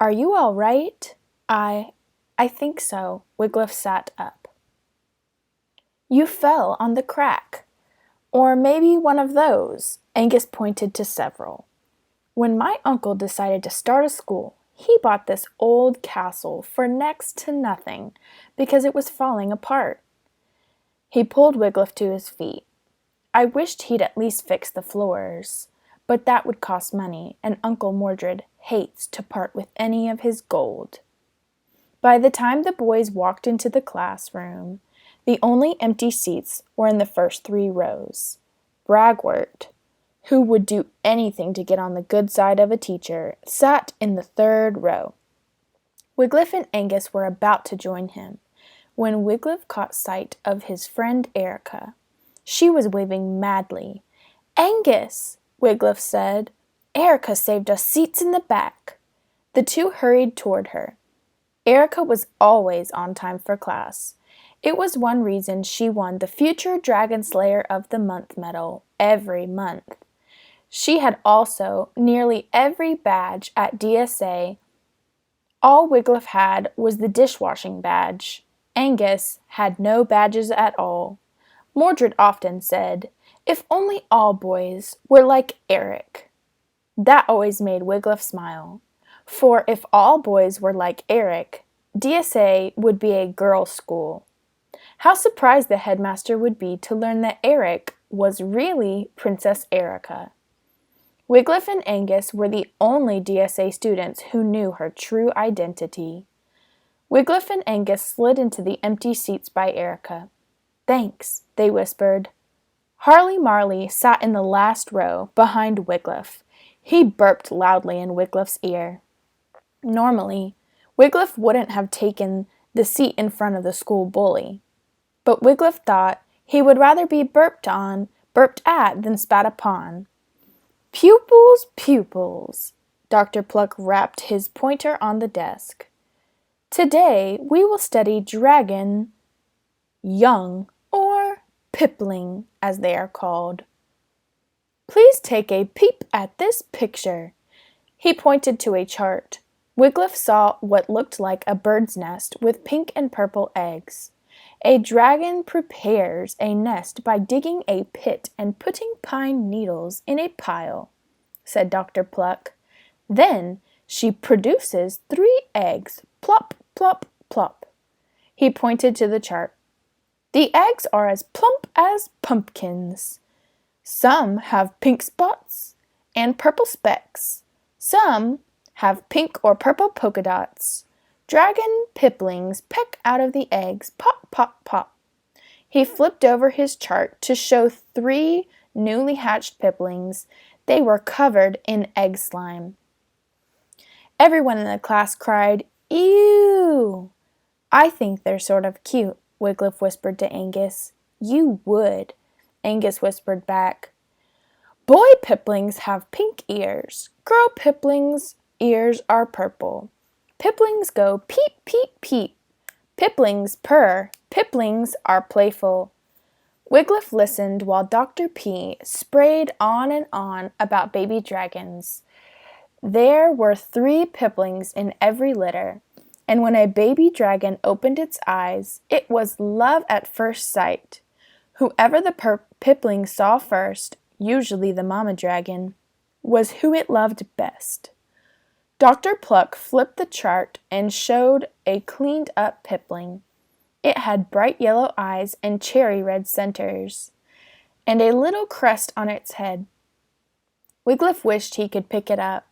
Are you all right? I think so. Wiglaf sat up. You fell on the crack. Or maybe one of those. Angus pointed to several. When my uncle decided to start a school, he bought this old castle for next to nothing because it was falling apart. He pulled Wiglaf to his feet. I wished he'd at least fix the floors, but that would cost money, and Uncle Mordred hates to part with any of his gold. By the time the boys walked into the classroom, the only empty seats were in the first 3 rows. Bragwort, who would do anything to get on the good side of a teacher, sat in the 3rd row. Wiglaf and Angus were about to join him, when Wiglaf caught sight of his friend Erica. She was waving madly. "Angus," Wiglaf said, "Erica saved us seats in the back." The two hurried toward her. Erica was always on time for class. It was one reason she won the Future Dragon Slayer of the Month medal every month. She had also nearly every badge at DSA. All Wiglaf had was the dishwashing badge. Angus had no badges at all. Mordred often said, "If only all boys were like Eric." That always made Wiglaf smile. For if all boys were like Eric, DSA would be a girls' school. How surprised the headmaster would be to learn that Eric was really Princess Erica. Wiglaf and Angus were the only DSA students who knew her true identity. Wiglaf and Angus slid into the empty seats by Erica. "Thanks," they whispered. Harley Marley sat in the last row, behind Wiglaf. He burped loudly in Wiglaf's ear. Normally, Wiglaf wouldn't have taken the seat in front of the school bully. But Wiglaf thought he would rather be burped at than spat upon. "Pupils, pupils," Dr. Pluck rapped his pointer on the desk. "Today we will study dragon young, or pipling, as they are called. Please take a peep at this picture." He pointed to a chart. Wiglaf saw what looked like a bird's nest with pink and purple eggs. "A dragon prepares a nest by digging a pit and putting pine needles in a pile," said Dr. Pluck. "Then she produces 3 eggs, plop, plop, plop." He pointed to the chart. "The eggs are as plump as pumpkins. Some have pink spots and purple specks. Some have pink or purple polka dots. Dragon piplings peck out of the eggs, pop, pop, pop." He flipped over his chart to show 3 newly hatched piplings. They were covered in egg slime. Everyone in the class cried, "Ew!" "I think they're sort of cute," Wiglaf whispered to Angus. "You would," Angus whispered back. "Boy piplings have pink ears. Girl piplings' ears are purple. Piplings go peep, peep, peep. Piplings purr. Piplings are playful." Wiglaf listened while Dr. P sprayed on and on about baby dragons. There were 3 piplings in every litter, and when a baby dragon opened its eyes, it was love at first sight. Whoever the pipling saw first, usually the mama dragon, was who it loved best. Dr. Pluck flipped the chart and showed a cleaned-up pipling. It had bright yellow eyes and cherry-red centers, and a little crest on its head. Wiglaf wished he could pick it up.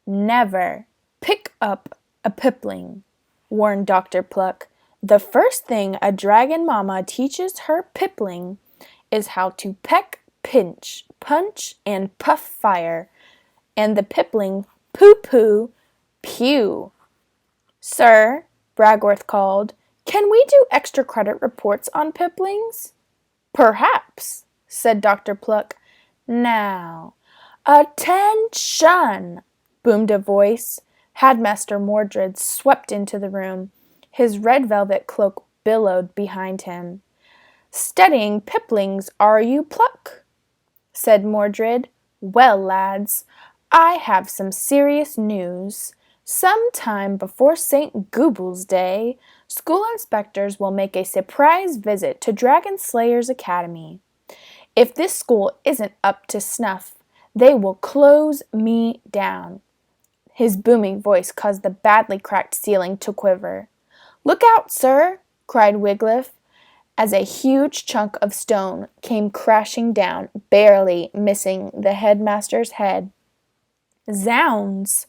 "Never pick up a pipling," warned Dr. Pluck. "The first thing a dragon mama teaches her pipling is how to peck, pinch, punch, and puff fire, and the pipling poo-poo, pew." "Sir," Bragworth called, "can we do extra credit reports on piplings?" "Perhaps," said Dr. Pluck. "Now, attention!" boomed a voice. Headmaster Mordred swept into the room. His red velvet cloak billowed behind him. "Studying piplings, are you, Pluck?" said Mordred. "Well, lads, I have some serious news. Sometime before St. Gooble's Day, school inspectors will make a surprise visit to Dragon Slayer's Academy. If this school isn't up to snuff, they will close me down." His booming voice caused the badly cracked ceiling to quiver. "Look out, sir!" cried Wiglaf, as a huge chunk of stone came crashing down, barely missing the headmaster's head. "Zounds!"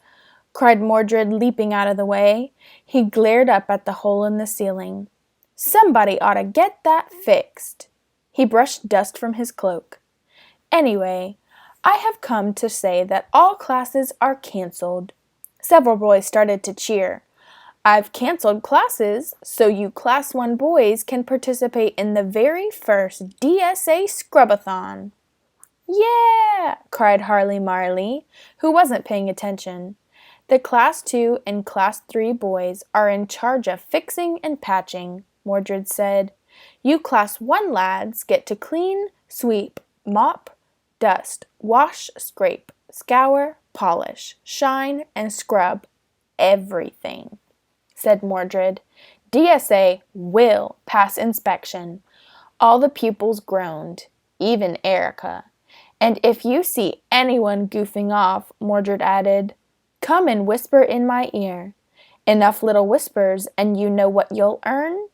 cried Mordred, leaping out of the way. He glared up at the hole in the ceiling. "Somebody ought to get that fixed." He brushed dust from his cloak. "Anyway, I have come to say that all classes are canceled." Several boys started to cheer. "I've canceled classes so you Class 1 boys can participate in the very first DSA Scrubathon." "Yeah!" cried Harley Marley, who wasn't paying attention. "The Class 2 and Class 3 boys are in charge of fixing and patching," Mordred said. "You Class 1 lads get to clean, sweep, mop, dust, wash, scrape, scour, polish, shine, and scrub everything," said Mordred. "DSA will pass inspection." All the pupils groaned, even Erica. "And if you see anyone goofing off," Mordred added, "come and whisper in my ear. Enough little whispers and you know what you'll earn?"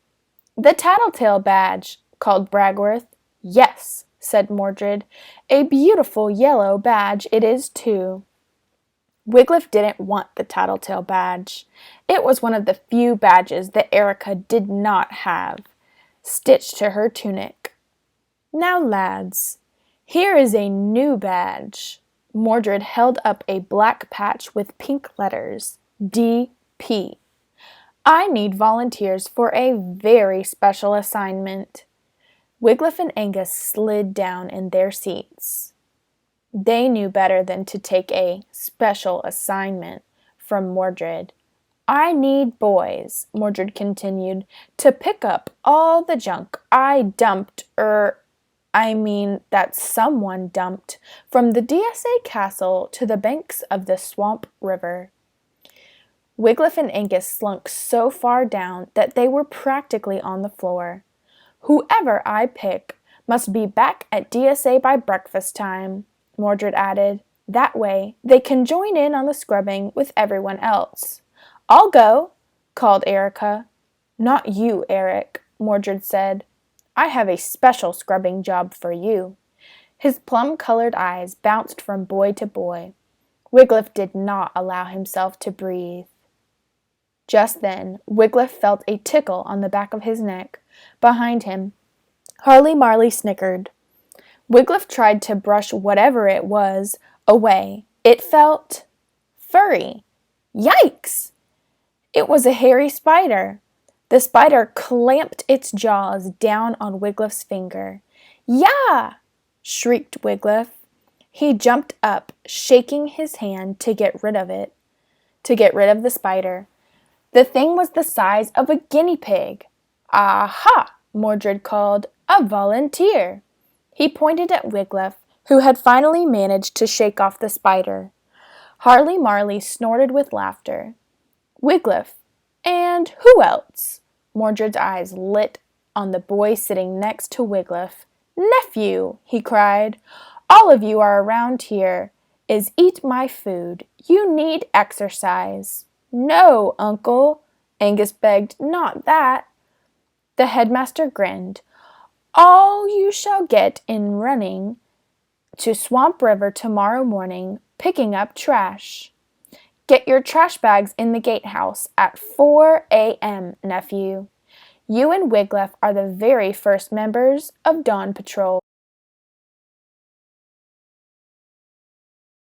"The Tattletale badge," called Bragworth. "Yes," said Mordred. "A beautiful yellow badge it is, too." Wiglaf didn't want the Tattletale badge. It was one of the few badges that Erica did not have, stitched to her tunic. "Now, lads, here is a new badge." Mordred held up a black patch with pink letters, D.P. "I need volunteers for a very special assignment." Wiglaf and Angus slid down in their seats. They knew better than to take a special assignment from Mordred. "I need boys," Mordred continued, "to pick up all the junk I dumped, that someone dumped, from the DSA castle to the banks of the Swamp River." Wiglaf and Angus slunk so far down that they were practically on the floor. "Whoever I pick must be back at DSA by breakfast time," Mordred added. "That way they can join in on the scrubbing with everyone else." "I'll go," called Erica. "Not you, Eric," Mordred said. "I have a special scrubbing job for you." His plum-colored eyes bounced from boy to boy. Wiglaf did not allow himself to breathe. Just then, Wiglaf felt a tickle on the back of his neck. Behind him, Harley Marley snickered. Wiglaf tried to brush whatever it was away. It felt furry. Yikes! It was a hairy spider. The spider clamped its jaws down on Wiglaf's finger. "Yah!" shrieked Wiglaf. He jumped up, shaking his hand to get rid of the spider. The thing was the size of a guinea pig. "Aha!" Mordred called. "A volunteer!" He pointed at Wiglaf, who had finally managed to shake off the spider. Harley Marley snorted with laughter. "Wiglaf, and who else?" Mordred's eyes lit on the boy sitting next to Wiglaf. "Nephew," he cried, "all of you are around here is eat my food. You need exercise." "No, Uncle," Angus begged, "not that." The headmaster grinned. "All you shall get in running to Swamp River tomorrow morning, picking up trash. Get your trash bags in the gatehouse at 4 a.m., nephew. You and Wiglaf are the very first members of Dawn Patrol."